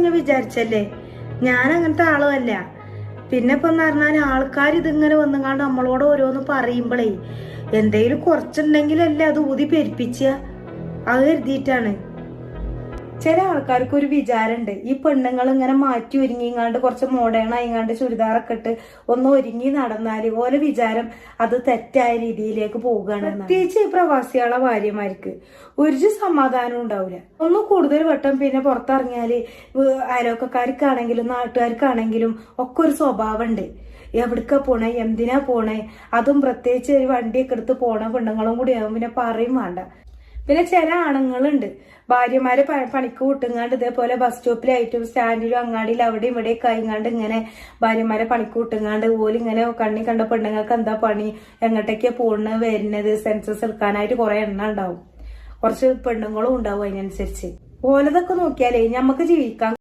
അങ്ങ് വിചാരിച്ചല്ലേ. ഞാൻ അങ്ങനത്തെ ആളുമല്ല. പിന്നെ ഇപ്പൊ എന്ന് പറഞ്ഞാൽ ആൾക്കാർ ഇതിങ്ങനെ വന്നുകാണ്ട് നമ്മളോട് ഓരോന്ന് പറയുമ്പോഴേ എന്തെങ്കിലും കുറച്ചുണ്ടെങ്കിലല്ലേ അത് ഊതി പെരുപ്പിച്ച. അത് കരുതിയിട്ടാണ്. ചില ആൾക്കാർക്ക് ഒരു വിചാരമുണ്ട്, ഈ പെണ്ണുങ്ങൾ ഇങ്ങനെ മാറ്റി ഒരുങ്ങിങ്ങാണ്ട് കുറച്ച് മോഡേൺ ആയിങ്ങാണ്ട് ചുരിദാറൊക്കെ ഇട്ട് ഒന്ന് ഒരുങ്ങി നടന്നാല് ഓലെ വിചാരം അത് തെറ്റായ രീതിയിലേക്ക് പോവുകയാണ്. പ്രത്യേകിച്ച് ഈ പ്രവാസികളെ ഭാര്യമാർക്ക് ഒരു സമാധാനം ഉണ്ടാവില്ല. ഒന്ന് കൂടുതൽ വട്ടം പിന്നെ പുറത്തിറങ്ങിയാല് അയൽവക്കക്കാർക്കാണെങ്കിലും നാട്ടുകാർക്കാണെങ്കിലും ഒക്കെ ഒരു സ്വഭാവമുണ്ട്. എവിടക്ക പോണേ, എന്തിനാ പോണേ, അതും പ്രത്യേകിച്ച് ഒരു വണ്ടിയൊക്കെ എടുത്ത് പോണ പെണ്ണുങ്ങളും കൂടി ആകും പിന്നെ പറയും വേണ്ട. പിന്നെ ചില ആണുങ്ങളുണ്ട് ഭാര്യമാരെ പണിക്ക് വിട്ടുങ്ങാണ്ട് ഇതേപോലെ ബസ് സ്റ്റോപ്പിലായിട്ടും സ്റ്റാൻഡിലും അങ്ങാടിയിലും അവിടെയും ഇവിടെയൊക്കെ ആയിങ്ങാണ്ട് ഇങ്ങനെ ഭാര്യമാരെ പണിക്ക് വിട്ടുങ്ങാണ്ട് ഓലിങ്ങനെ കണ്ണി കണ്ട പെണ്ണുങ്ങൾക്ക് എന്താ പണി, എങ്ങോട്ടേക്കാ പോണത് വരുന്നത്, സെൻസസ് എടുക്കാനായിട്ട് കുറെ എണ്ണ ഉണ്ടാവും. കുറച്ച് പെണ്ണുങ്ങളും ഉണ്ടാവും. അതിനനുസരിച്ച് ഓലതൊക്കെ നോക്കിയാലേ ഞമ്മക്ക് ജീവിക്കാം.